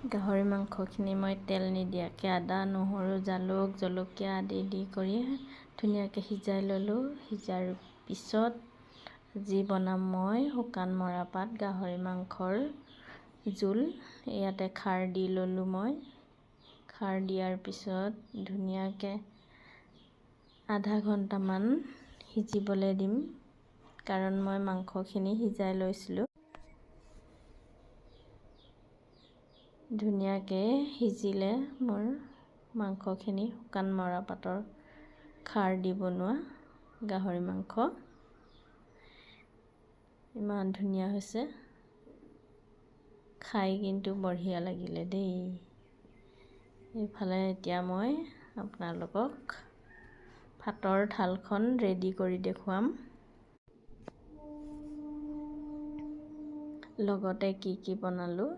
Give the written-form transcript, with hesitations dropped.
গাহৰি মাংসখিনি মই তেল নিদিয়াকৈ আদা নহৰু জালুক জলকীয়া আদি দি কৰি ধুনীয়াকৈ সিজাই ল'লোঁ। সিজাৰ পিছত যি বনাম মই শুকান মৰাপাট গাহৰি মাংসৰ জোল। ইয়াতে খাৰ দি ল'লোঁ মই। খাৰ দিয়াৰ পিছত ধুনীয়াকৈ আধা ঘণ্টামান সিজিবলৈ দিম, কাৰণ মই মাংসখিনি সিজাই লৈছিলোঁ। ধুনীয়াকৈ সিজিলে মোৰ মাংসখিনি, শুকান মৰাপাটৰ খাৰ দি বনোৱা গাহৰি মাংস ইমান ধুনীয়া হৈছে, খাই কিন্তু বঢ়িয়া লাগিলে দেই। এইফালে এতিয়া মই আপোনালোকক ভাতৰ থালখন ৰেডি কৰি দেখুৱাম। লগতে কি কি বনালোঁ